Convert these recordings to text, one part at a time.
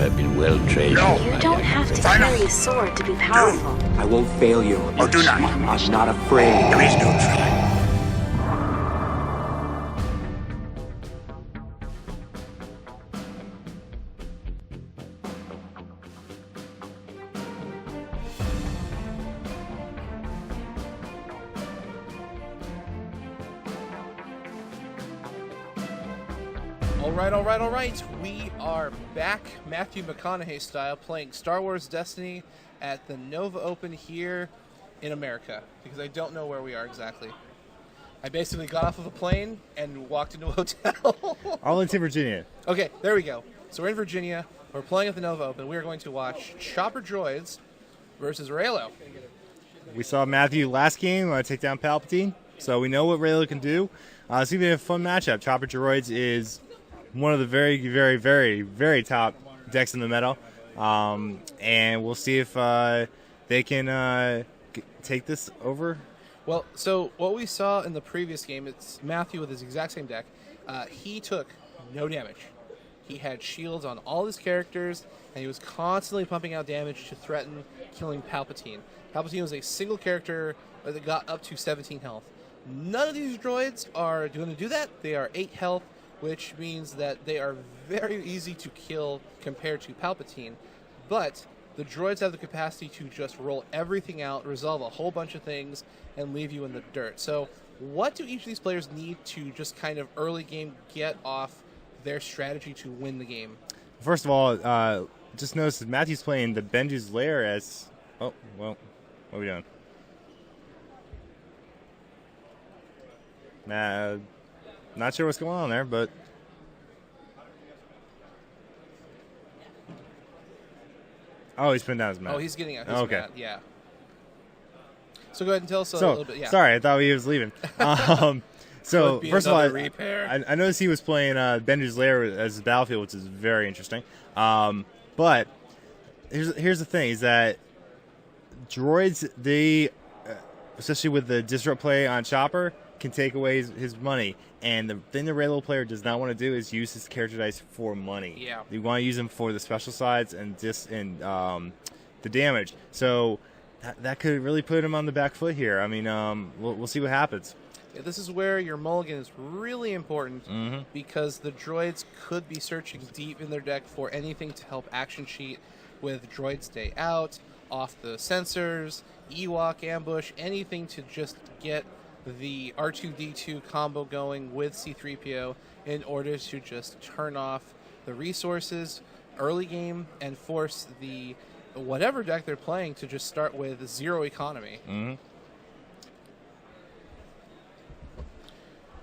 have bbeen well trained. No. You don't have to carry a sword to be powerful. I won't fail you. Or do not. I'm not afraid. There is no try. All right. We are back, Matthew McConaughey style, playing Star Wars Destiny at the Nova Open here in America, because I don't know where we are exactly. I basically got off of a plane and walked into a hotel. Arlington, Virginia. Okay, there we go. So we're in Virginia. We're playing at the Nova Open. We are going to watch Chopper Droids versus Raylo. We saw Matthew last game take down Palpatine, so we know what Raylo can do. It's going to be a fun matchup. Chopper Droids is one of the very, very, very, very top decks in the meta, and we'll see if they can take this over. Well, so what we saw in the previous game, it's Matthew with his exact same deck. He took no damage. He had shields on all his characters, and he was constantly pumping out damage to threaten killing Palpatine. Palpatine was a single character that got up to 17 health. None of these droids are going to do that. They are 8 health, which means that they are very easy to kill compared to Palpatine. But the droids have the capacity to just roll everything out, resolve a whole bunch of things, and leave you in the dirt. So what do each of these players need to just kind of early game get off their strategy to win the game? First of all, just notice that Matthew's playing the Benju's Lair as... Oh, well, what are we doing? Not sure what's going on there, but... Oh, he's putting down his mat. Oh, he's getting out his mat, yeah. So go ahead and tell us a little bit. Yeah. Sorry, I thought he was leaving. So, first of all, repair. I noticed he was playing Benju's Lair as his battlefield, which is very interesting. But here's the thing, is that droids, they, especially with the disrupt play on Chopper, can take away his money. And the thing the Raylo player does not want to do is use his character dice for money. Yeah. You want to use them for the special sides and the damage. So that could really put him on the back foot here. I mean, we'll see what happens. Yeah, this is where your mulligan is really important, because the droids could be searching deep in their deck for anything to help action cheat with Droids Day Out, off the sensors, Ewok ambush, anything to just get the R2-D2 combo going with C-3PO in order to just turn off the resources early game and force the whatever deck they're playing to just start with 0 economy.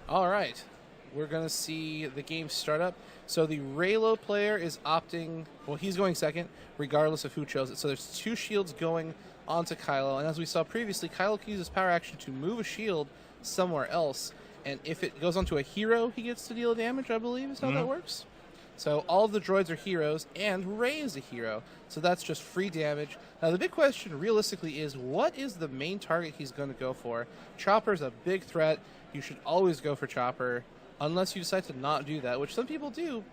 All right, we're going to see the game start up. So the Raylo player is opting, well, he's going second, regardless of who chose it. So there's 2 shields going onto Kylo, and as we saw previously, Kylo can use his power action to move a shield somewhere else, and if it goes onto a hero, he gets to deal damage, I believe is how that works. So all of the droids are heroes, and Rey is a hero, so that's just free damage. Now the big question realistically is, what is the main target he's going to go for? Chopper's a big threat. You should always go for Chopper, unless you decide to not do that, which some people do,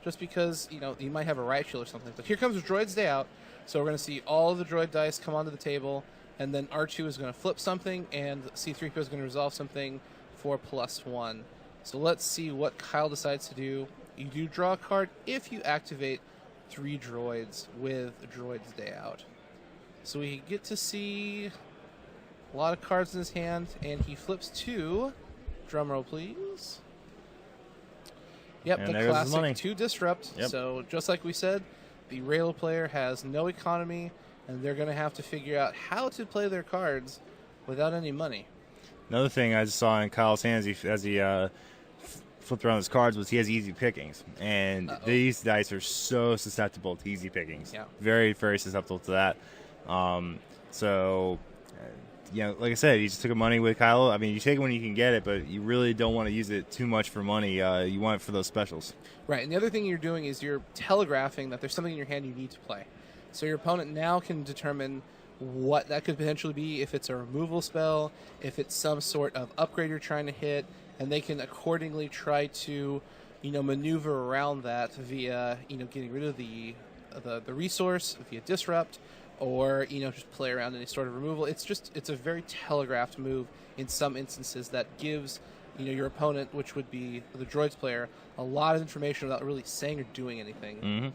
just because, you know, you might have a riot shield or something. But here comes the Droids Day Out. So we're going to see all of the droid dice come onto the table, and then R2 is going to flip something, and C-3PO is going to resolve something for +1. So let's see what Kyle decides to do. You do draw a card if you activate 3 droids with Droids Day Out. So we get to see a lot of cards in his hand, and he flips 2. Drumroll, please. Yep, and the classic 2 disrupt. Yep. So just like we said, the Raylo player has no economy, and they're going to have to figure out how to play their cards without any money. Another thing I just saw in Kyle's hands as he flipped around his cards was he has easy pickings. And these dice are so susceptible to easy pickings. Yeah. Very, very susceptible to that. You know, like I said, you just took money with Kylo. I mean, you take it when you can get it, but you really don't want to use it too much for money. You want it for those specials. Right, and the other thing you're doing is you're telegraphing that there's something in your hand you need to play. So your opponent now can determine what that could potentially be, if it's a removal spell, if it's some sort of upgrade you're trying to hit, and they can accordingly try to, you know, maneuver around that via, you know, getting rid of the the resource via disrupt, or just play around any sort of removal. It's a very telegraphed move in some instances that gives your opponent, which would be the droids player, a lot of information without really saying or doing anything. Mm-hmm.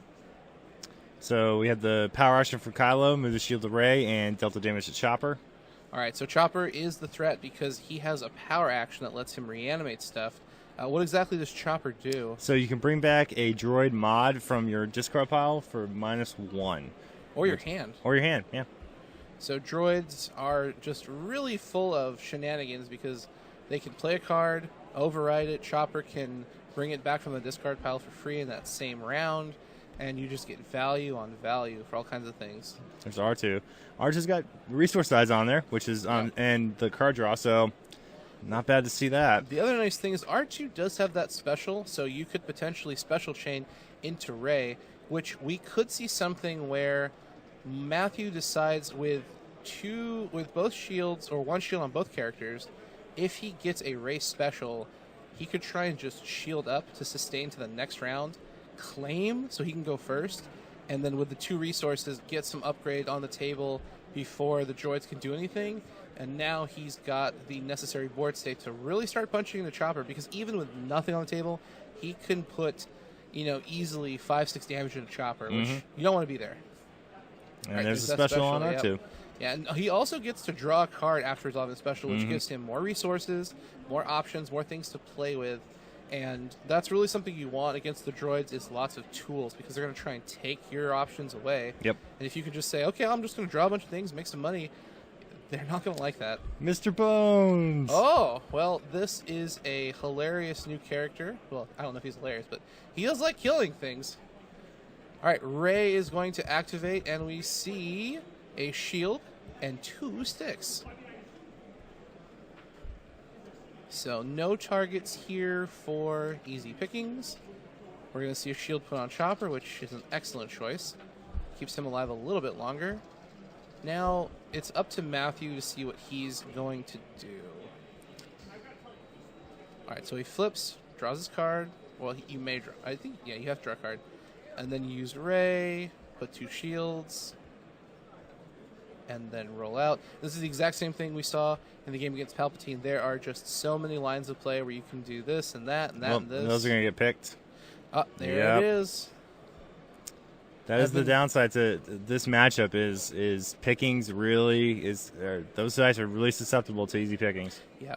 So we had the power action for Kylo, move the shield to Rey, and delta damage to Chopper. All right, so Chopper is the threat because he has a power action that lets him reanimate stuff. What exactly does Chopper do? So you can bring back a droid mod from your discard pile for -1. Or your hand. Or your hand, yeah. So droids are just really full of shenanigans because they can play a card, override it, Chopper can bring it back from the discard pile for free in that same round, and you just get value on value for all kinds of things. There's R2. R2's got resource size on there, which is on, and the card draw, so not bad to see that. The other nice thing is R2 does have that special, so you could potentially special chain into Rey, which we could see something where Matthew decides with both shields, or one shield on both characters, if he gets a Rey special, he could try and just shield up to sustain to the next round, claim so he can go first, and then with the 2 resources get some upgrade on the table before the droids can do anything. And now he's got the necessary board state to really start punching the Chopper, because even with nothing on the table, he can put easily 5-6 damage into Chopper, which you don't want to be there. And there's a special on R2. Yep. Yeah, and he also gets to draw a card after resolving the special, which gives him more resources, more options, more things to play with. And that's really something you want against the droids, is lots of tools, because they're going to try and take your options away. Yep. And if you can just say, okay, I'm just going to draw a bunch of things, make some money, they're not going to like that. Mr. Bones! Oh, well, this is a hilarious new character. Well, I don't know if he's hilarious, but he does like killing things. All right, Rey is going to activate, and we see a shield and 2 sticks. So no targets here for easy pickings. We're going to see a shield put on Chopper, which is an excellent choice. Keeps him alive a little bit longer. Now it's up to Matthew to see what he's going to do. All right, so he flips, draws his card. Well, you may draw. I think, yeah, you have to draw a card. And then you use Rey, put 2 shields, and then roll out. This is the exact same thing we saw in the game against Palpatine. There are just so many lines of play where you can do this and that and that and this. And those are going to get picked. Oh, there it is. That is the downside to this matchup is pickings really those guys are really susceptible to easy pickings. Yeah.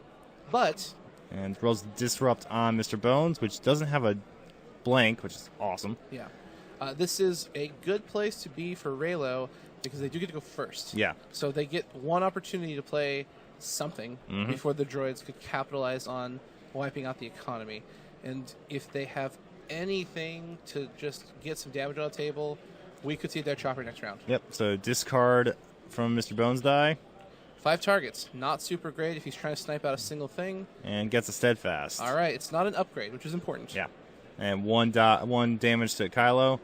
But and rolls disrupt on Mr. Bones, which doesn't have a blank, which is awesome. Yeah. This is a good place to be for Reylo because they do get to go first. Yeah. So they get one opportunity to play something before the droids could capitalize on wiping out the economy. And if they have anything to just get some damage on the table, we could see their Chopper next round. Yep. So discard from Mr. Bones die. 5 targets. Not super great if he's trying to snipe out a single thing. And gets a steadfast. All right. It's not an upgrade, which is important. Yeah. And one damage to Kylo.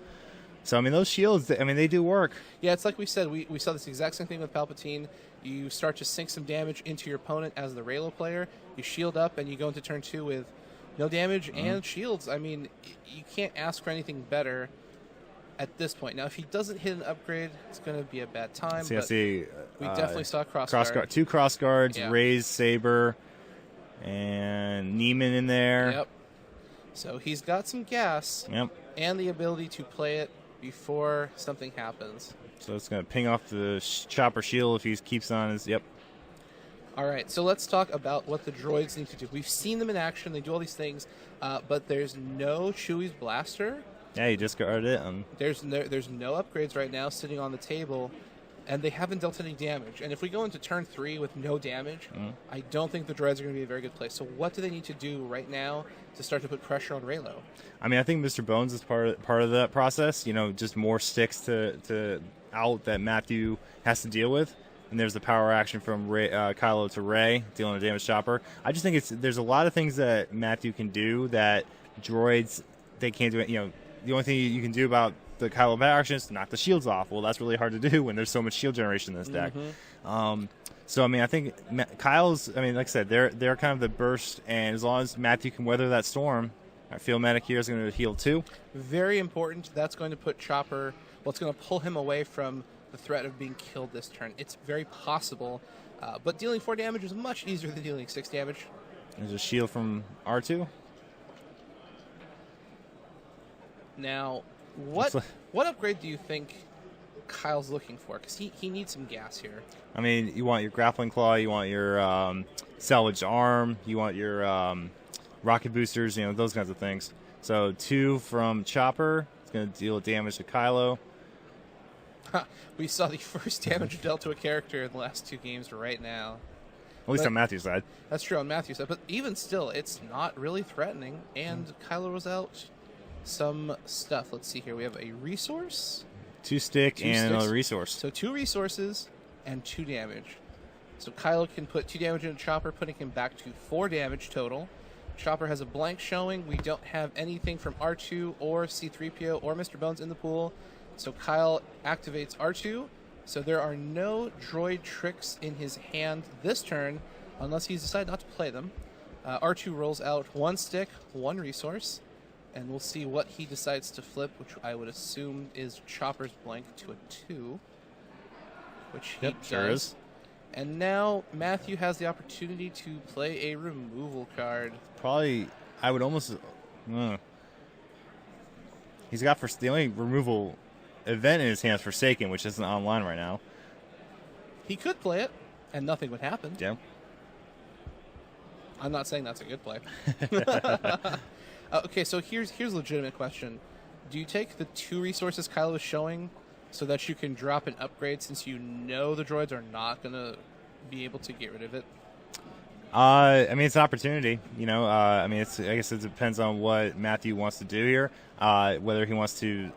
So, I mean, those shields, they do work. Yeah, it's like we said. We saw this exact same thing with Palpatine. You start to sink some damage into your opponent as the Reylo player. You shield up, and you go into turn 2 with no damage and shields. I mean, you can't ask for anything better at this point. Now, if he doesn't hit an upgrade, it's going to be a bad time. We definitely saw crossguard. 2 crossguards, yeah. Rey's saber, and Neiman in there. Yep. So he's got some gas and the ability to play it before something happens. So it's going to ping off the Chopper shield if he keeps on his... Yep. All right, so let's talk about what the droids need to do. We've seen them in action. They do all these things, but there's no Chewie's blaster. Yeah, you discarded it. There's no upgrades right now sitting on the table, and they haven't dealt any damage. And if we go into turn 3 with no damage, I don't think the droids are going to be a very good place. So what do they need to do right now to start to put pressure on Reylo? I mean, I think Mr. Bones is part of that process. You know, just more sticks to out that Matthew has to deal with. And there's the power action from Kylo to Rey, dealing with damage Chopper. I just think there's a lot of things that Matthew can do that droids, they can't do it. You know, the only thing you can do about the Kylo power action is knock the shields off. Well, that's really hard to do when there's so much shield generation in this deck. So, I mean, I think Kyle's, like I said, they're kind of the burst, and as long as Matthew can weather that storm, Our field medic here is going to heal 2. Very important. That's going to put Chopper, well, it's going to pull him away from the threat of being killed this turn. It's very possible, but dealing 4 damage is much easier than dealing 6 damage. There's a shield from R2. Now, what upgrade do you think Kyle's looking for? Because he needs some gas here. I mean, you want your grappling claw, you want your salvaged arm, you want your rocket boosters, those kinds of things. So 2 from Chopper. It's going to deal damage to Kylo. We saw the first damage dealt to a character in the last 2 games right now. At least on Matthew's side. That's true on Matthew's side. But even still, it's not really threatening. And Kylo was out some stuff. Let's see here. We have a resource. 2 stick and another resource. So 2 resources and 2 damage. So Kylo can put 2 damage into Chopper, putting him back to 4 damage total. Chopper has a blank showing. We don't have anything from R2 or C-3PO or Mr. Bones in the pool. So Kyle activates R2. So there are no droid tricks in his hand this turn, unless he's decided not to play them. R2 rolls out 1 stick, 1 resource, and we'll see what he decides to flip, which I would assume is Chopper's blank to a 2, which he does. Sure is. And now Matthew has the opportunity to play a removal card. Probably, I would almost... He's got the only removal event in his hand is Forsaken, which isn't online right now. He could play it, and nothing would happen. Yeah. I'm not saying that's a good play. Okay, so here's a legitimate question. Do you take the 2 resources Kylo is showing so that you can drop an upgrade since you know the droids are not going to be able to get rid of it? I mean, it's an opportunity. I guess it depends on what Matthew wants to do here. Whether he wants to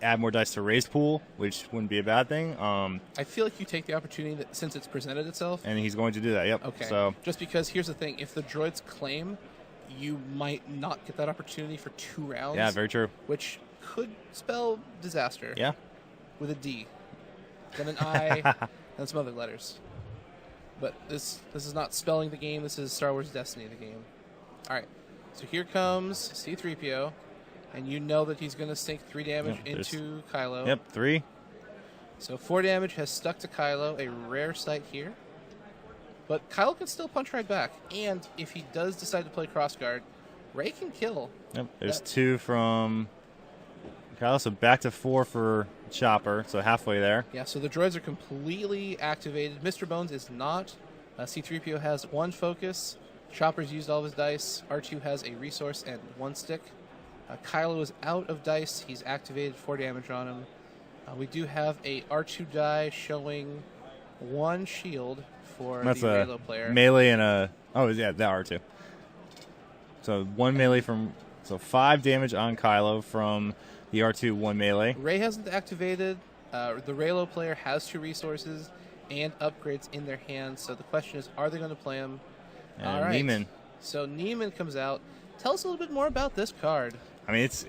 add more dice to raise pool, which wouldn't be a bad thing. I feel like you take the opportunity that, since it's presented itself. And he's going to do that, yep. Okay. So just because, here's the thing. If the droids claim, you might not get that opportunity for 2 rounds. Yeah, very true. Which could spell disaster. Yeah. With a D. Then an I, and some other letters. But this is not spelling the game. This is Star Wars Destiny, the game. All right. So here comes C-3PO. And you know that he's going to sink 3 damage into Kylo. Yep, 3. So 4 damage has stuck to Kylo, a rare sight here. But Kylo can still punch right back. And if he does decide to play crossguard, Rey can kill. Yep, there's 2 from Kylo, so back to 4 for Chopper, so halfway there. Yeah, so the droids are completely activated. Mr. Bones is not. C-3PO has 1 focus. Chopper's used all of his dice. R2 has a resource and 1 stick. Kylo is out of dice. He's activated 4 damage on him. We do have a R2 die showing 1 shield for the Reylo player. Melee and a... Oh, yeah, that R2. So 1 melee from... So 5 damage on Kylo from the R2, 1 melee. Rey hasn't activated. The Reylo player has 2 resources and upgrades in their hands. So the question is, are they going to play him? And all right. Neiman. So Neiman comes out. Tell us a little bit more about this card. I mean, it's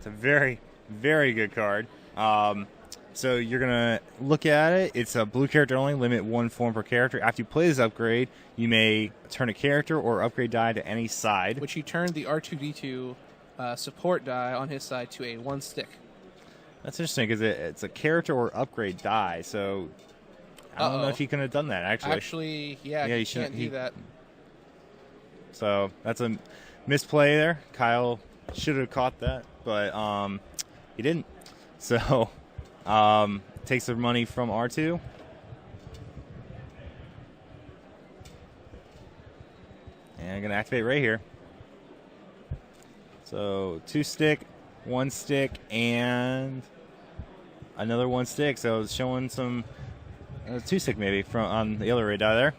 a very, very good card. So you're going to look at it. It's a blue character only, limit 1 form per character. After you play this upgrade, you may turn a character or upgrade die to any side. Which he turned the R2-D2 support die on his side to a 1 stick. That's interesting because it's a character or upgrade die. So I don't know if he could have done that, actually. Actually, yeah he can't do that. So that's a misplay there. Kyle should have caught that, but he didn't. So takes the money from R2. And I'm going to activate Rey here. So 2 stick, 1 stick, and another 1 stick. So it's showing some 2 stick maybe on the other Rey die there.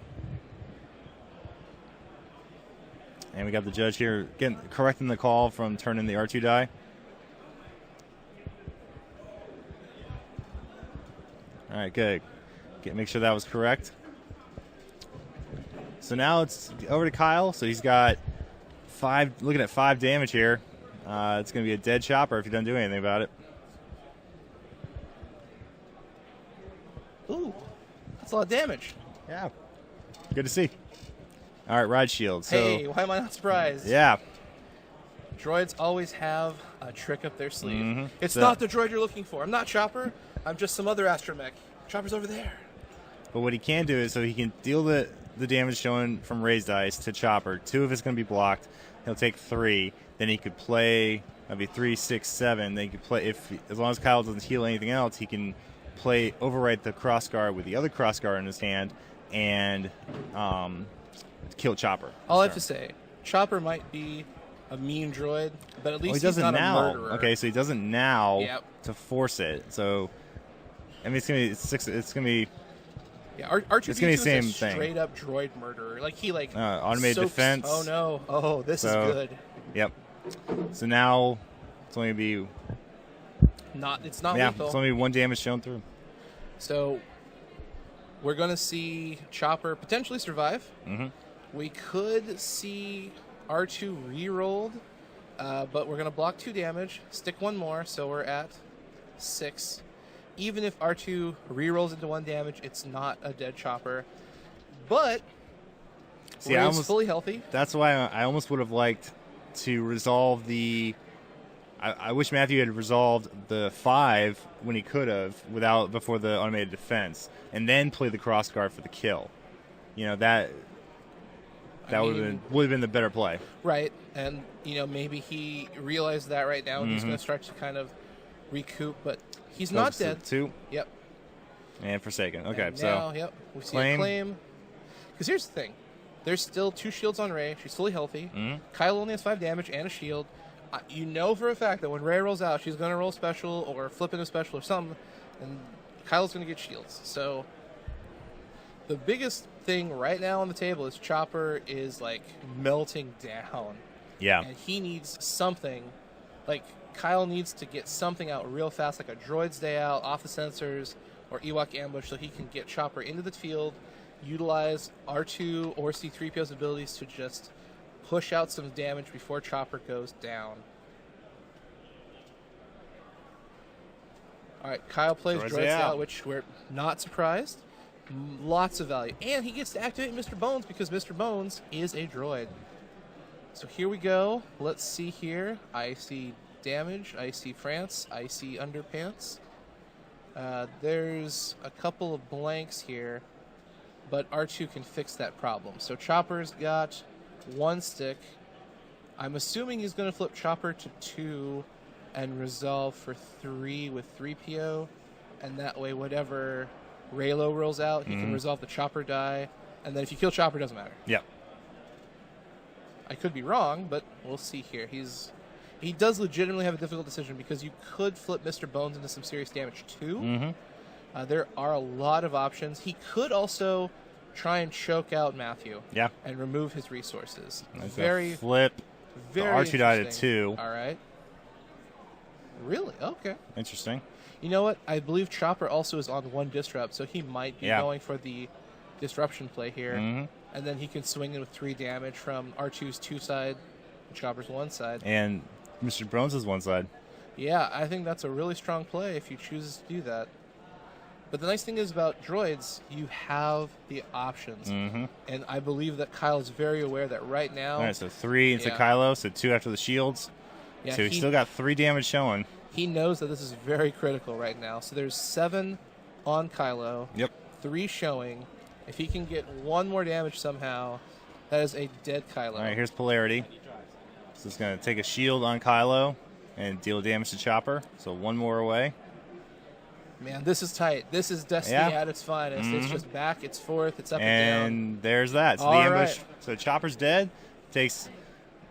And we got the judge here correcting the call from turning the R2 die. All right, good. Make sure that was correct. So now it's over to Kyle. So he's got 5, looking at 5 damage here. It's going to be a dead Chopper if he doesn't do anything about it. Ooh, that's a lot of damage. Yeah, good to see. All right, ride shield. So, hey, why am I not surprised? Yeah. Droids always have a trick up their sleeve. Mm-hmm. It's not the droid you're looking for. I'm not Chopper. I'm just some other astromech. Chopper's over there. But what he can do is, so he can deal the damage shown from raised dice to Chopper. 2 of it's going to be blocked. He'll take 3. Then he could play. That'd be 3, 6, 7. Then he could play as long as Kyle doesn't heal anything else. He can overwrite the crossguard with the other crossguard in his hand and kill Chopper. All I have to say, Chopper might be a mean droid, but at least he doesn't he's not now. a murderer. Okay, so he doesn't now Yep. to force it. So, I mean, it's gonna be. Yeah, R2D2 It's gonna be is the same a thing. straight up droid murderer. Like he automated soaks- defense. Oh no! Oh, this is So- good. Yep. So now it's only gonna be It's not it's lethal. only 1 damage shown through. So we're gonna see Chopper potentially survive. Mm-hmm. We could see R2 re-rolled, but we're gonna block 2 damage, stick 1 more, so we're at 6. Even if R2 re-rolls into 1 damage, it's not a dead Chopper. But See, I Ray's almost- fully healthy. That's why I almost would have liked to resolve the. I wish Matthew had resolved the 5 when he could have before the automated defense, and then play the crossguard for the kill. You know that would have been the better play. Right, and maybe he realized that right now, and he's Mm-hmm. going to start to kind of recoup, but he's not So dead. 2 Yep. and Forsaken. Okay, And so now, yep, we see a claim. Because here's the thing. There's still 2 shields on Rey. She's fully healthy. Mhm. Kylo only has 5 damage and a shield. You know for a fact that when Rey rolls out, she's going to roll special or flip into special or something, and Kylo's going to get shields. So the biggest thing right now on the table is Chopper is, melting down. yeah, And he needs something. Kyle needs to get something out real fast, like a droid's day out, off the sensors, or Ewok ambush, so he can get Chopper into the field, utilize R2 or C-3PO's abilities to just push out some damage before Chopper goes down. All right, Kyle plays Droid's droid's day day out. out, which we're not surprised. Lots of value. And he gets to activate Mr. Bones because Mr. Bones is a droid. So here we go. Let's see here. I see damage. I see France. I see underpants. There's a couple of blanks here, but R2 can fix that problem. So Chopper's got 1 stick. I'm assuming he's going to flip Chopper to 2 and resolve for 3 with 3PO, and that way whatever Raylo rolls out, he can resolve the Chopper die, and then if you kill Chopper, it doesn't matter. yeah. I could be wrong, but we'll see here. He does legitimately have a difficult decision because you could flip Mr. Bones into some serious damage too. Mm-hmm. There are a lot of options. He could also try and choke out Matthew. Yeah. And remove his resources. That's Very, a flip. very R2 died at interesting. 2. All right. Really? Okay. Interesting. You know what? I believe Chopper also is on 1 disrupt, so he might be Yeah. going for the disruption play here. Mm-hmm. And then he can swing in with 3 damage from R2's 2 side and Chopper's 1 side. And Mr. Bones is 1 side. Yeah, I think that's a really strong play if you choose to do that. But the nice thing is about droids, you have the options. Mm-hmm. And I believe that Kyle is very aware that right now... All right, so 3 into Yeah. Kylo, so 2 after the shields. Yeah, So he's still got 3 damage showing. He knows that this is very critical right now. So there's 7 on Kylo. Yep. 3 showing. If he can get 1 more damage somehow, that is a dead Kylo. All right, here's Polarity. So it's going to take a shield on Kylo and deal damage to Chopper. So 1 more away. Man, this is tight. This is Destiny Yeah. at its finest. It's Mhm. just back, it's forth, it's up and down. And there's that. So All the ambush. right. So Chopper's dead. Takes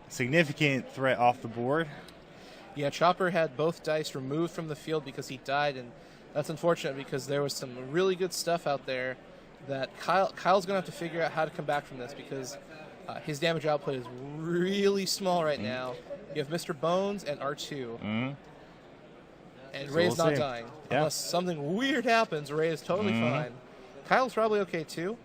significant threat off the board. Yeah, Chopper had both dice removed from the field because he died, and that's unfortunate because there was some really good stuff out there that Kyle's going to have to figure out how to come back from this because his damage output is really small right now. You have Mr. Bones and R2, Mm-hmm. and So Ray's we'll not see. dying. Yeah. Unless something weird happens, Ray is totally fine. Kyle's probably okay too,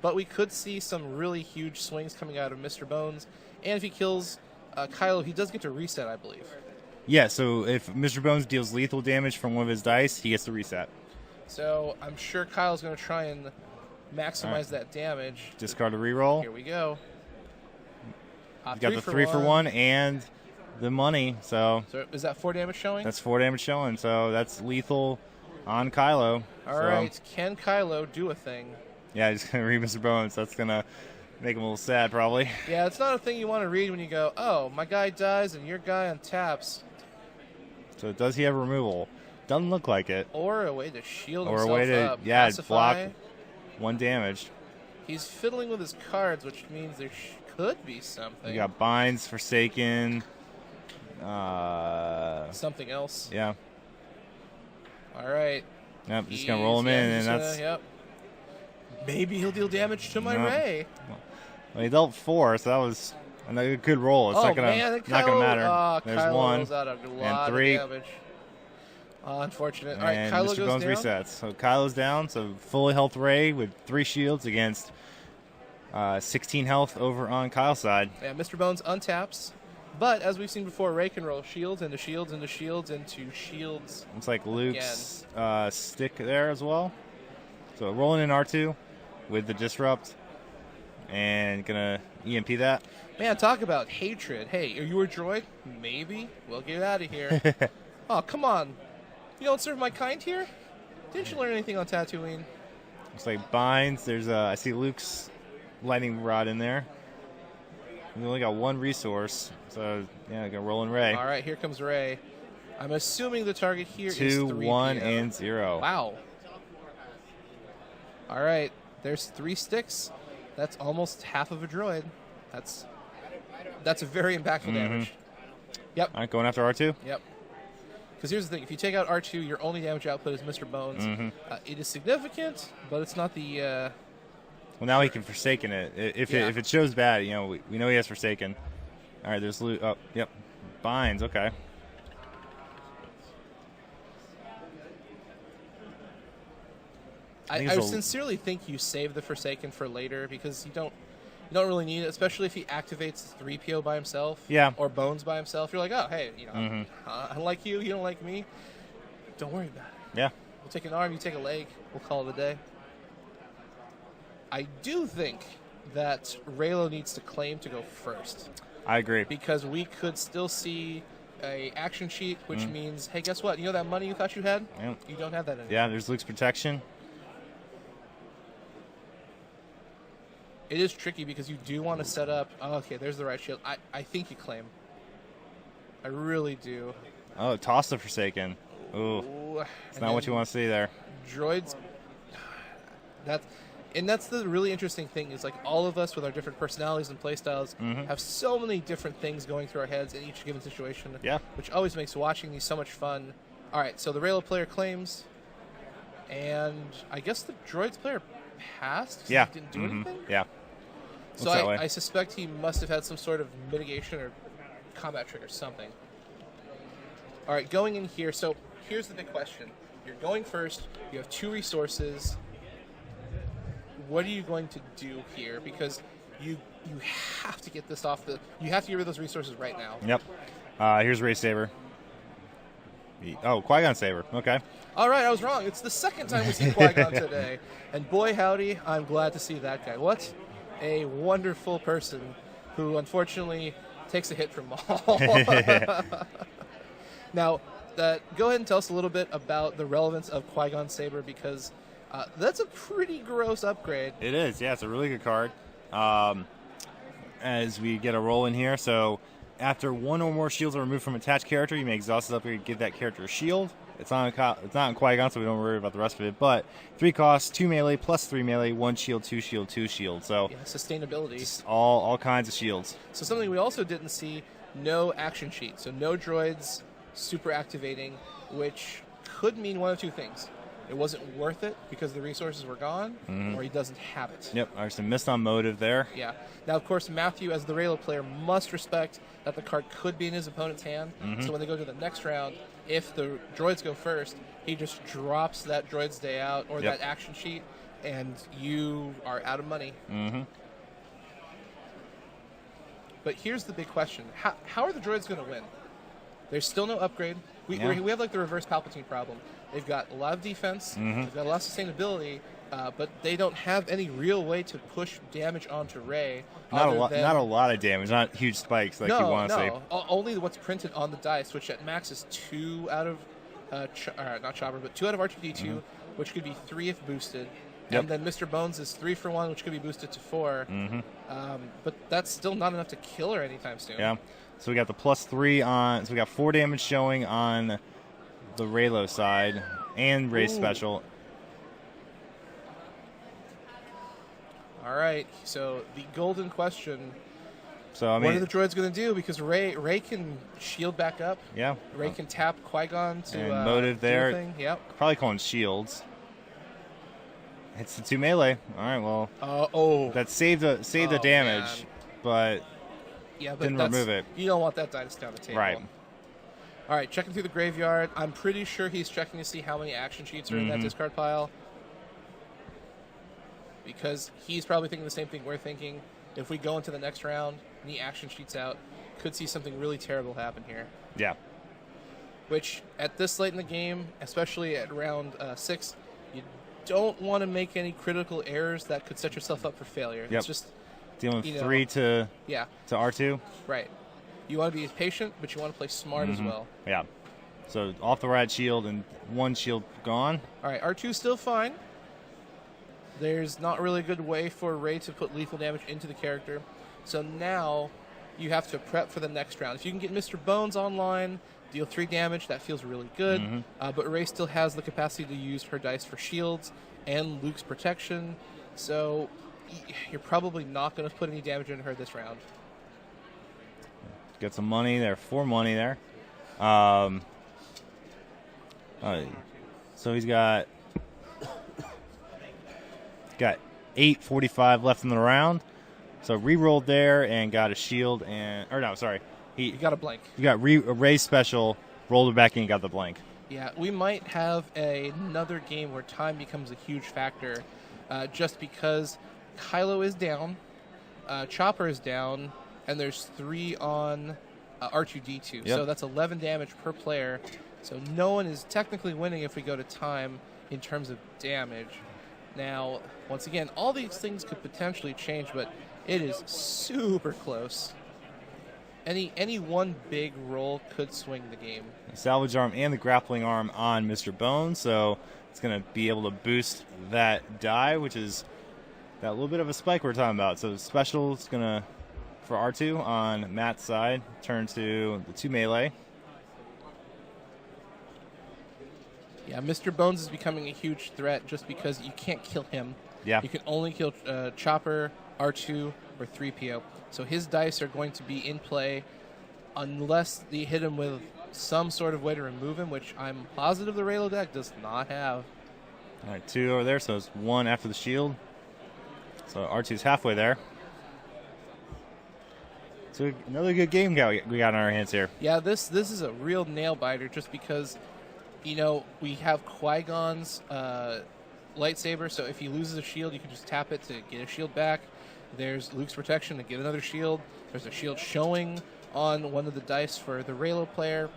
but we could see some really huge swings coming out of Mr. Bones, and if he kills Kylo, he does get to reset, I believe. Yeah, so if Mr. Bones deals lethal damage from one of his dice, he gets to reset. So I'm sure Kyle's going to try and maximize that damage. Discard a reroll. Here we go. You got the 3 for 1 and the money. So So is that 4 damage showing? that's 4 damage showing. So that's lethal on Kylo. All right. Can Kylo do a thing? Yeah, he's going to read Mr. Bones. That's going to make him a little sad, probably. Yeah, it's not a thing you want to read when you go, oh, my guy dies and your guy untaps. So does he have removal? Doesn't look like it. Or a way to shield Or a himself way to, up. yeah, Pacify. block 1 damage. He's fiddling with his cards, which means there could be something. We got Binds, Forsaken. Something else. Yeah. All right. Yep, just going to roll him in, and that's... Yep. Maybe he'll deal damage to my Ray. Well, he dealt 4, so that was a good roll. It's not gonna matter. There's Kylo 1 rolls out a lot and 3. of damage. Unfortunate. All And right, Kylo Mr. goes Bones down. resets. So Kylo's down. So fully health Ray with 3 shields against 16 health over on Kyle's side. Yeah, Mr. Bones untaps. But as we've seen before, Ray can roll shields into shields into shields into shields. Looks like Luke's stick there as well. So rolling in R2 with the disrupt and gonna EMP that. Man, talk about hatred. Hey, are you a droid? Maybe. We'll get out of here. Oh, come on. You don't serve my kind here? Didn't you learn anything on Tatooine? Looks like Binds. There's I see Luke's lightning rod in there. We only got 1 resource, so yeah, gonna roll in Ray. All right, here comes Ray. I'm assuming the target here is 2, 3 1, PO. and 0. Wow. All right, there's 3 sticks. That's almost half of a droid. That's a very impactful damage. Yep. All right, going after R2. Yep. Because here's the thing: if you take out R2, your only damage output is Mr. Bones. It is significant, but it's not the. Well, now he can Forsaken it. If it shows bad, you know, we know he has Forsaken. All right, there's Luke. Oh, yep. Binds. Okay. I sincerely think you save the Forsaken for later because you don't really need it, especially if he activates 3PO by himself. Yeah. Or Bones by himself. You're like, oh, hey, I like you. You don't like me. Don't worry about it. Yeah. We'll take an arm. You take a leg. We'll call it a day. I do think that Raylo needs to claim to go first. I agree. Because we could still see a action sheet, which means, hey, guess what? You know that money you thought you had? Yep. You don't have that anymore. Yeah, there's Luke's protection. It is tricky because you do want to set up... Oh, okay, there's the right shield. I think you claim. I really do. Oh, toss the Forsaken. Ooh. It's not what you want to see there. Droids... That's the really interesting thing is like all of us with our different personalities and playstyles have so many different things going through our heads in each given situation. Yeah. Which always makes watching these so much fun. All right, so the Raylo player claims, and I guess the Droids player passed. 'Cause Yeah. He didn't do anything. Yeah. So Looks that way. I suspect he must have had some sort of mitigation or combat trick or something. All right, going in here. So here's the big question: you're going first. You have 2 resources. What are you going to do here? Because you have to get this off the... You have to get rid of those resources right now. Yep. Here's Ray Saber. Oh, Qui-Gon Saber. Okay. All right, I was wrong. It's the second time we've seen Qui-Gon today. And boy, howdy, I'm glad to see that guy. What a wonderful person who, unfortunately, takes a hit from Maul. Now, go ahead and tell us a little bit about the relevance of Qui-Gon Saber, because that's a pretty gross upgrade. It is. Yeah, it's a really good card. As we get a roll in here, so after 1 or more shields are removed from attached character, you may exhaust this upgrade to give that character a shield. It's not in Qui-Gon, so we don't worry about the rest of it. But 3 costs, 2 melee, plus 3 melee, 1 shield, 2 shield, 2 shield. So Yeah, sustainability. just all kinds of shields. So something we also didn't see, no action sheet. So no droids super activating, which could mean one of 2 things. It wasn't worth it because the resources were gone, or he doesn't have it. Yep, there's some missed on motive there. Yeah. Now, of course, Matthew, as the Raylo player, must respect that the card could be in his opponent's hand. So when they go to the next round, if the droids go first, he just drops that droid's day out or Yep. that action sheet, and you are out of money. But here's the big question. How are the droids going to win? There's still no upgrade. We have like the reverse Palpatine problem. They've got a lot of defense, they've got a lot of sustainability, but they don't have any real way to push damage onto Rey. Not a lot of damage, not huge spikes like you want to see. Only what's printed on the dice, which at max is 2 out of not Chopper, but 2 out of R2D2, which could be 3 if boosted. Yep. And then Mr. Bones is 3 for 1, which could be boosted to 4. But that's still not enough to kill her anytime soon. Yeah. So we got the +3 on. So we got 4 damage showing on the Reylo side and Rey's special. All right. So the golden question. So I mean, what are the droids going to do? Because Rey can shield back up. Yeah. Rey can tap Qui-Gon to and motive there. Thing. Yep. Probably calling shields. Hits the 2 melee. All right. Well. That saved the damage, man. but didn't remove it. You don't want that die to stay on the table. Right. All right. Checking through the graveyard. I'm pretty sure he's checking to see how many action sheets are in that discard pile. Because he's probably thinking the same thing we're thinking. If we go into the next round, and the action sheets out, could see something really terrible happen here. Yeah. Which, at this late in the game, especially at round 6, you don't want to make any critical errors that could set yourself up for failure. Yep. It's just dealing with 3 to R2. Right. You want to be patient, but you want to play smart as well. Yeah. So off the rad shield and 1 shield gone. All right, R2's still fine. There's not really a good way for Rey to put lethal damage into the character. So now you have to prep for the next round. If you can get Mr. Bones online, deal 3 damage, that feels really good. But Rey still has the capacity to use her dice for shields and Luke's protection. So you're probably not going to put any damage into her this round. Get some money there, 4 money there. So he's got 8:45 left in the round. So re-rolled there and got a shield He got a blank. He got Rey's special, rolled it back in and got the blank. Yeah, we might have another game where time becomes a huge factor, just because Kylo is down, Chopper is down, and there's 3 on R2D2. Yep. So that's 11 damage per player. So no one is technically winning if we go to time in terms of damage. Now, once again, all these things could potentially change, but it is super close. Any one big roll could swing the game. The salvage arm and the grappling arm on Mr. Bones, so it's going to be able to boost that die, which is that little bit of a spike we're talking about. So special is going to, for R2 on Matt's side, turn to the 2 melee. Yeah, Mr. Bones is becoming a huge threat just because you can't kill him. Yeah. You can only kill Chopper, R2, or 3PO. So his dice are going to be in play unless they hit him with some sort of way to remove him, which I'm positive the Reylo deck does not have. All right, 2 over there, so it's 1 after the shield. So R2's halfway there. So another good game we got on our hands here. Yeah, this is a real nail-biter just because, we have Qui-Gon's lightsaber, so if he loses a shield, you can just tap it to get a shield back. There's Luke's protection to get another shield. There's a shield showing on one of the dice for the Reylo player.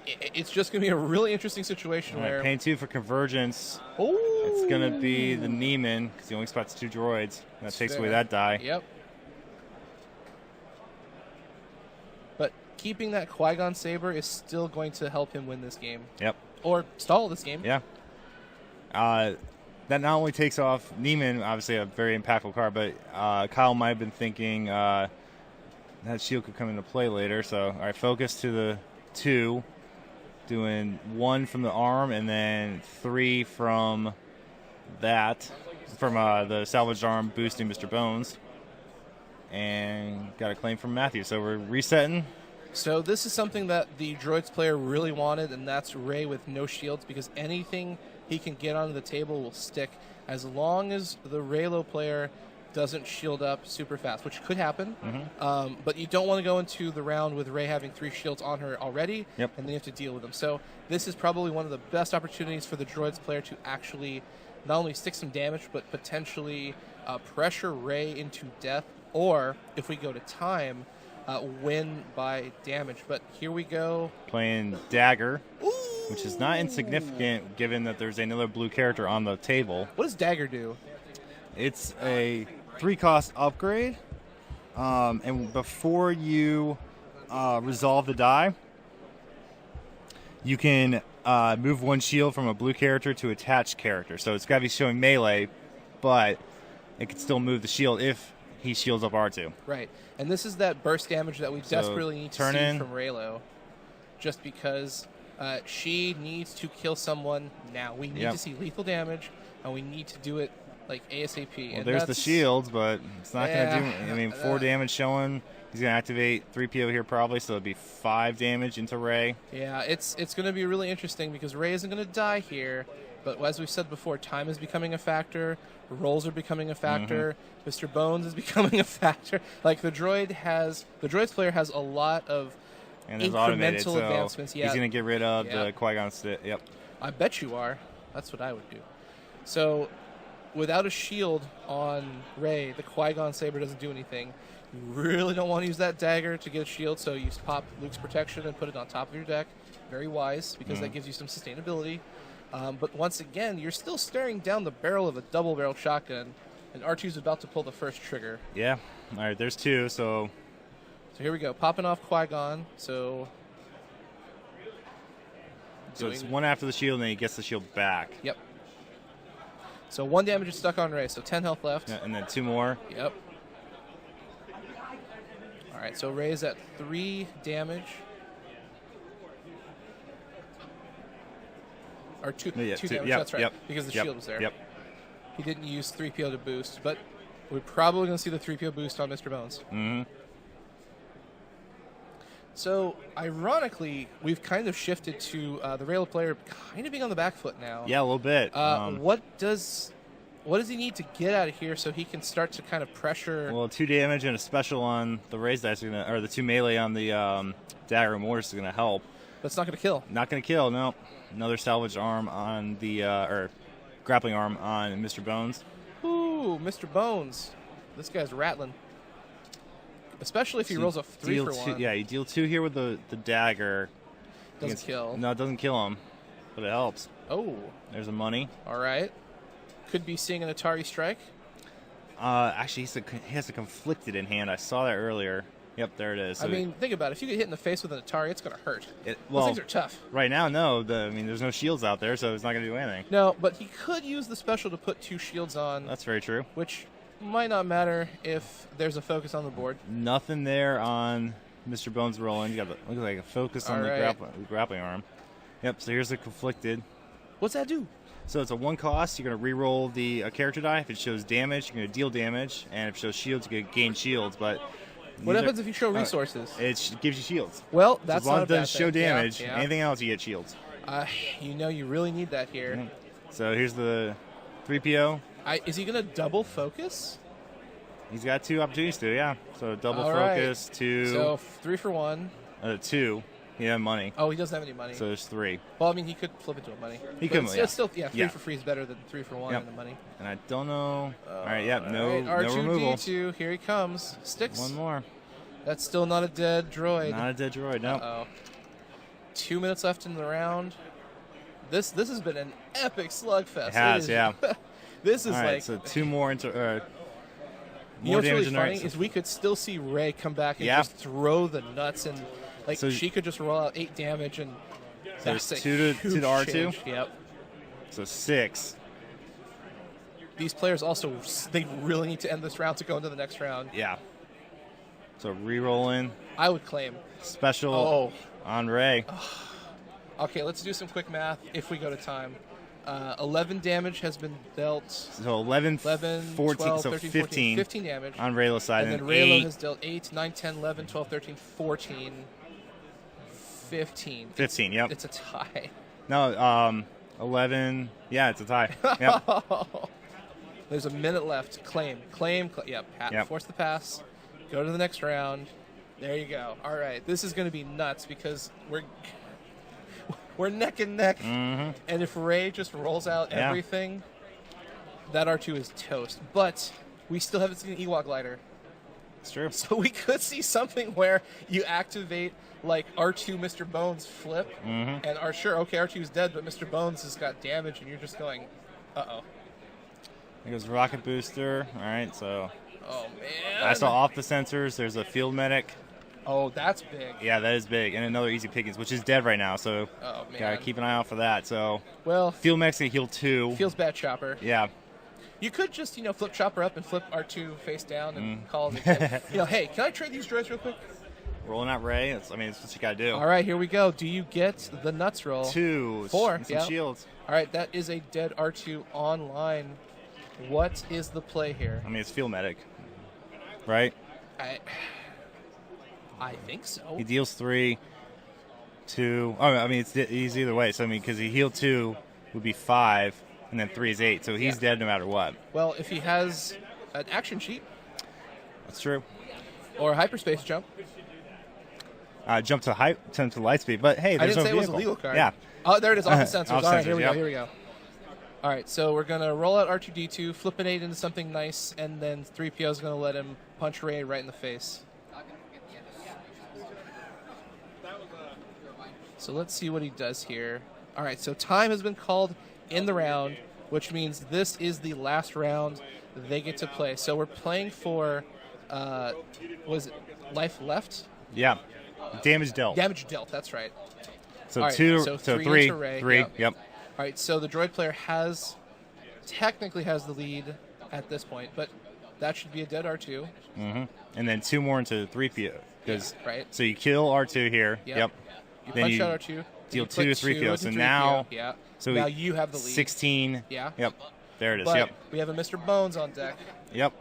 It's just going to be a really interesting situation where... Pain 2 for convergence. Oh! It's going to be the Neiman, because he only spots 2 droids. That takes away that die. Yep. But keeping that Qui-Gon saber is still going to help him win this game. Yep. Or stall this game. Yeah. That not only takes off Neiman, obviously a very impactful card, but Kyle might have been thinking that shield could come into play later. So, all right, focus to the 2, doing 1 from the arm and then 3 from that, from the salvaged arm boosting Mr. Bones. And got a claim from Matthew. So we're resetting. So this is something that the droids player really wanted, and that's Rey with no shields, because anything he can get onto the table will stick as long as the Reylo player doesn't shield up super fast, which could happen. But you don't want to go into the round with Rey having 3 shields on her already, and then you have to deal with them. So this is probably one of the best opportunities for the droids player to actually not only stick some damage, but potentially pressure Rey into death. Or if we go to time, win by damage. But here we go. Playing Dagger, Ooh! which is not insignificant given that there's another blue character on the table. What does Dagger do? It's a 3-cost upgrade, and before you resolve the die, you can move one shield from a blue character to attached character. So it's got to be showing melee, but it can still move the shield if he shields up R2. Right. And this is that burst damage that we desperately need to see from Raylo. Just because she needs to kill someone now. We need to see lethal damage, and we need to do it like ASAP. Well, and there's the shields, but it's not going to do... I mean, 4 damage showing. He's going to activate 3PO here probably, so it'll be 5 damage into Ray. Yeah, it's going to be really interesting because Ray isn't going to die here. But as we've said before, time is becoming a factor. Rolls are becoming a factor. Mr. Bones is becoming a factor. Like the droid's player has a lot of incremental advancements. Yeah, he's going to get rid of the Qui-Gon stick. Yep. I bet you are. That's what I would do. So, without a shield on Rey, the Qui-Gon saber doesn't do anything. You really don't want to use that dagger to get a shield, so you pop Luke's protection and put it on top of your deck. Very wise, because that gives you some sustainability. But once again, you're still staring down the barrel of a double-barreled shotgun, and R2's about to pull the first trigger. Yeah. All right, there's 2, so here we go. Popping off Qui-Gon, So it's 1 after the shield, and then he gets the shield back. Yep. So 1 damage is stuck on Rey, so 10 health left. Yeah, and then 2 more. Yep. All right, so Rey's at 3 damage. Or 2 damage, that's right, because the shield was there. Yep. He didn't use 3PO to boost, but we're probably going to see the 3PO boost on Mr. Bones. Mm-hmm. So, ironically, we've kind of shifted to the Raylo player kind of being on the back foot now. Yeah, a little bit. What does he need to get out of here so he can start to kind of pressure? Well, 2 damage and a special on the raised dice, or the 2 melee on the dagger and mortis is going to help. But it's not going to kill. Not going to kill, no. Another salvage arm on the, or grappling arm on Mr. Bones. Ooh, Mr. Bones. This guy's rattling. Especially if he rolls a 3 for 1. Yeah, you deal 2 here with the dagger. Doesn't kill. No, it doesn't kill him, but it helps. Oh. There's a money. All right. Could be seeing an Atari strike. Actually, he has a conflicted in hand. I saw that earlier. Yep, there it is. So I mean, think about it. If you get hit in the face with an Atari, it's going to hurt. Well, those things are tough. Right now, no. I mean, there's no shields out there, so it's not going to do anything. No, but he could use the special to put 2 shields on. That's very true. Which might not matter if there's a focus on the board. Nothing there on Mr. Bones rolling. You got looks like a focus on the grappling arm. Yep, so here's the conflicted. What's that do? So it's a 1 cost. You're going to re-roll the character die. If it shows damage, you're going to deal damage. And if it shows shields, you're going to gain shields. But what happens if you show resources? It gives you shields. Well, that's so as long not as it doesn't show damage, yeah. anything else, you get shields. You really need that here. Mm-hmm. So here's the 3PO. Is he going to double focus? He's got 2 opportunities to, yeah. So double focus, 2. So 3 for 1. 2. He had money. Oh, he doesn't have any money. So there's 3. Well, I mean, he could flip it to a money. He could, yeah. It's still, 3 for free is better than 3 for 1 in the money. And I don't know. All right, no R2, removal. D2, here he comes. Sticks. 1 more. That's still not a dead droid. Not a dead droid, no. Uh-oh. 2 minutes left in the round. This has been an epic slugfest. It has, yeah. This is all right, like... so 2 more into... you know what's really funny is we could still see Rey come back and just throw the nuts and... Like, so she could just roll out 8 damage and that's a 2 to R2? Change. Yep. So 6. These players also, they really need to end this round to go into the next round. Yeah. So re-rolling. I would claim. Special on Rey. Okay, let's do some quick math if we go to time. 11 damage has been dealt. So 11 14, 12, so 13, 15. 15 damage. On Raylo's side. And then Raylo has dealt 8, 9, 10, 11, 12, 13, 14, 15. 15, yep. It's a tie. No, 11. Yeah, it's a tie. Yep. There's a minute left. Claim. Yep. Force the pass. Go to the next round. There you go. All right. This is going to be nuts because we're neck and neck. Mm-hmm. And if Rey just rolls out everything, that R2 is toast. But we still haven't seen an Ewok glider. It's true. So we could see something where you activate like R2 Mr. Bones flip, and R2's dead, but Mr. Bones has got damage, and you're just going, uh-oh. There goes rocket booster. All right, so Oh, man. I saw off the sensors. There's a field medic. Oh, that's big. Yeah, that is big. And another easy pickings, which is dead right now, so gotta keep an eye out for that. So well, field medic's gonna heal 2. Feels bad, Chopper. Yeah. You could just, flip Chopper up and flip R2 face down and call it a game. Hey, can I trade these droids real quick? Rolling out Ray. It's what you gotta do. All right, here we go. Do you get the nuts roll? 2. 4. And some shields. All right, that is a dead R2 online. What is the play here? I mean, it's field medic, right? I think so. He deals 3, 2. Oh, I mean, he's either way. So I mean, because he healed 2 would be 5, and then 3 is 8. So he's dead no matter what. Well, if he has an action sheet. That's true. Or a hyperspace jump. Jump to light speed. But hey, there's I didn't say no it was a vehicle. legal card. Yeah. Oh, there it is. Off the sensors. Off All right, sensors, here we go. All right, so we're going to roll out R2-D2, flip an 8 into something nice, and then 3PO is going to let him punch Ray right in the face. So let's see what he does here. All right, so time has been called in the round, which means this is the last round they get to play. So we're playing for, was it life left? Yeah. Damage dealt. Damage dealt, that's right. So right, 2, so so 3 3, into Ray. 3. Yep. All right, so the droid player technically has the lead at this point, but that should be a dead R2. Mm-hmm. And then 2 more into 3PO. Right. So you kill R2 here. Yep. You then punch you out R2. deal you 2 to 3PO. So 3PO. now, now you have the lead. 16. Yeah. Yep. There it is. But Yep. we have a Mr. Bones on deck. Yep.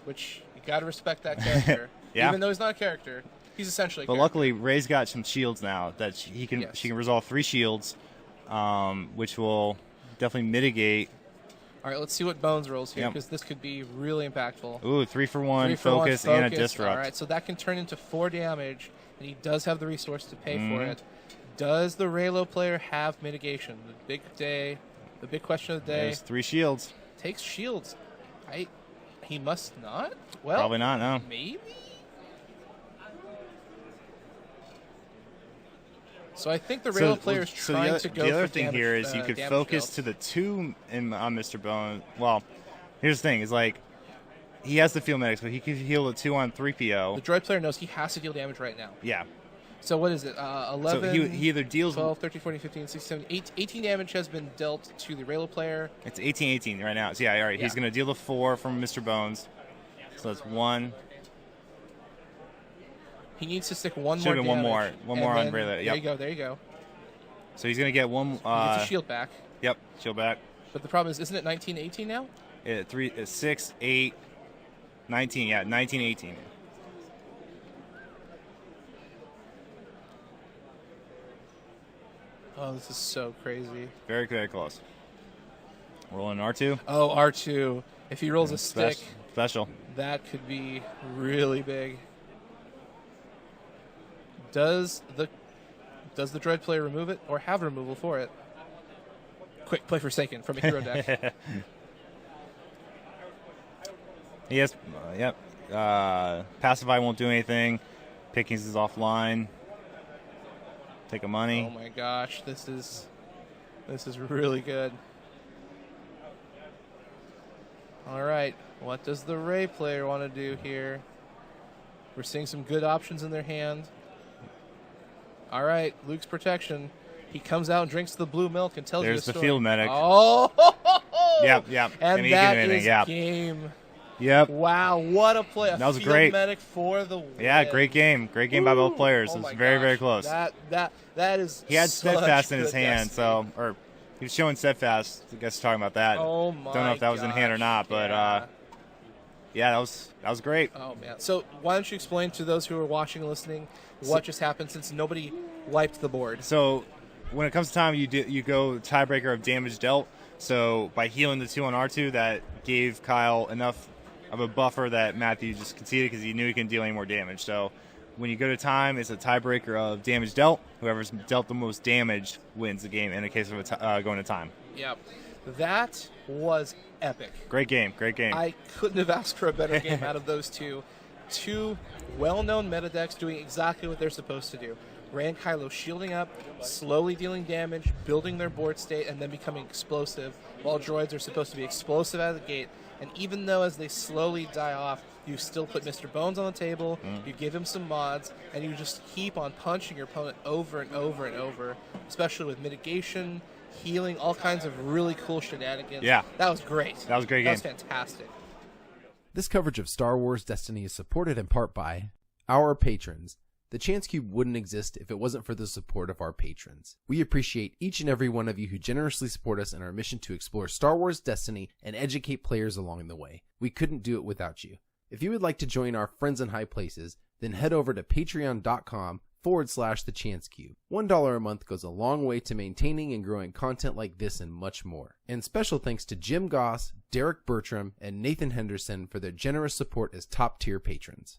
Which you got to respect that character. Yeah. Even though he's not a character, he's essentially a But character. luckily, Ray's got some shields now that she can resolve 3 shields, which will definitely mitigate. All right, let's see what Bones rolls here, because this could be really impactful. Ooh, 3 for 1, 3 for 1 focus, and a disrupt. All right, so that can turn into 4 damage, and he does have the resource to pay for it. Does the Raylo player have mitigation? The big question of the day. There's 3 shields. Takes shields. He must not? Well, Probably not, no. Maybe? So I think the Raylo player is trying to go for the other thing damage, here is you could focus dealt. to the 2 on Mr. Bone. Well, here's the thing: is like he has the field medics, but he could heal the 2 on 3PO. The droid player knows he has to deal damage right now. Yeah. So what is it? 11, so he either deals 12, 13, 14, 15, 16, 17, 18 damage has been dealt to the Raylo player. It's 18 right now. So yeah, all right. He's going to deal the 4 from Mr. Bones. So that's 1. He needs to stick one Should more have damage. one more on Raylo. Yep. There you go. So he's going to get 1. He gets a shield back. Yep, shield back. But the problem is, isn't it 19-18 now? 6, 8, 19. Yeah, 19-18. Oh, this is so crazy. Very, very close. Rolling R2. Oh, R2. If he rolls a stick, special. That could be really big. Does the droid player remove it or have removal for it? Quick play Forsaken from a hero deck. Yes. Yep. Pacify won't do anything. Pickings is offline. Take a money. Oh my gosh, this is really good. All right, what does the Ray player want to do here? We're seeing some good options in their hand. All right, Luke's protection. He comes out and drinks the blue milk and tells you There's the the story. field medic. Oh, Yep. And that is game. Yep. Wow, what a play! That was field great. Medic for the win. Yeah, great game. Great game by both players. Oh It was my very, gosh. very close. That is. He had such steadfast in his good hand, destiny. or he was showing steadfast. I guess talking about that. Oh my! Don't know if that was in hand or not, but yeah, that was great. Oh man! So why don't you explain to those who are watching and listening what just happened, since nobody wiped the board? So when it comes to time, you go tiebreaker of damage dealt. So by healing the 2 on R2, that gave Kyle enough of a buffer that Matthew just conceded because he knew he couldn't deal any more damage. So when you go to time, it's a tiebreaker of damage dealt. Whoever's dealt the most damage wins the game in the case of going to time. Yep. That was epic. Great game. I couldn't have asked for a better game out of those two. two well-known meta decks doing exactly what they're supposed to do. Ray and Kylo shielding up, slowly dealing damage, building their board state, and then becoming explosive, while droids are supposed to be explosive out of the gate. And even though as they slowly die off, you still put Mr. Bones on the table, you give him some mods, and you just keep on punching your opponent over and over and over, especially with mitigation, healing, all kinds of really cool shenanigans. Yeah. That was great. That was a great game. That was fantastic. This coverage of Star Wars Destiny is supported in part by our patrons. The Chance Cube wouldn't exist if it wasn't for the support of our patrons. We appreciate each and every one of you who generously support us in our mission to explore Star Wars Destiny and educate players along the way. We couldn't do it without you. If you would like to join our friends in high places, then head over to patreon.com/thechancecube. $1 a month goes a long way to maintaining and growing content like this and much more. And special thanks to Jim Goss, Derek Bertram, and Nathan Henderson for their generous support as top-tier patrons.